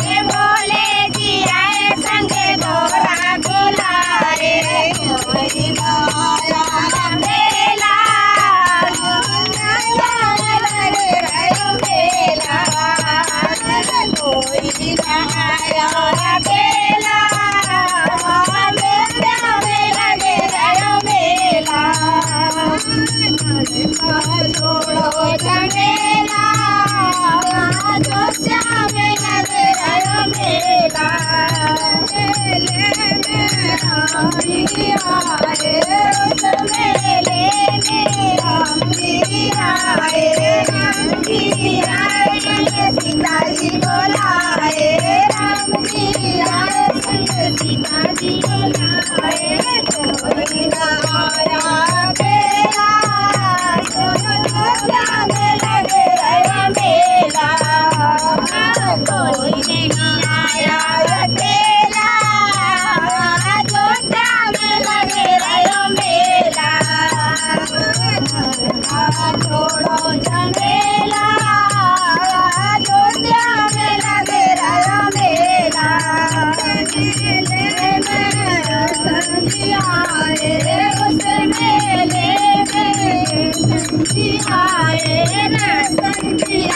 भोले जी आए संग डोरा बुलाए कोई लाया मेला लगे रहो मेला कोई लाया अकेला लगे रहो मेला छोड़ो झमेला अयोध्या में लगे रहो मेला मेले में राम जी आए उस मेले में राम जी आए सीता जी बोलाए राम जी आए संग सीता जी बोलाए कोई लाया अकेला अयोध्या में लगे रहो मेला कोई नहीं आया अकेला अयोध्या में लगे रहो मेला छोड़ो झमेला अयोध्या में लगे रहो मेला मेले में संजिया उस मेले में संजिया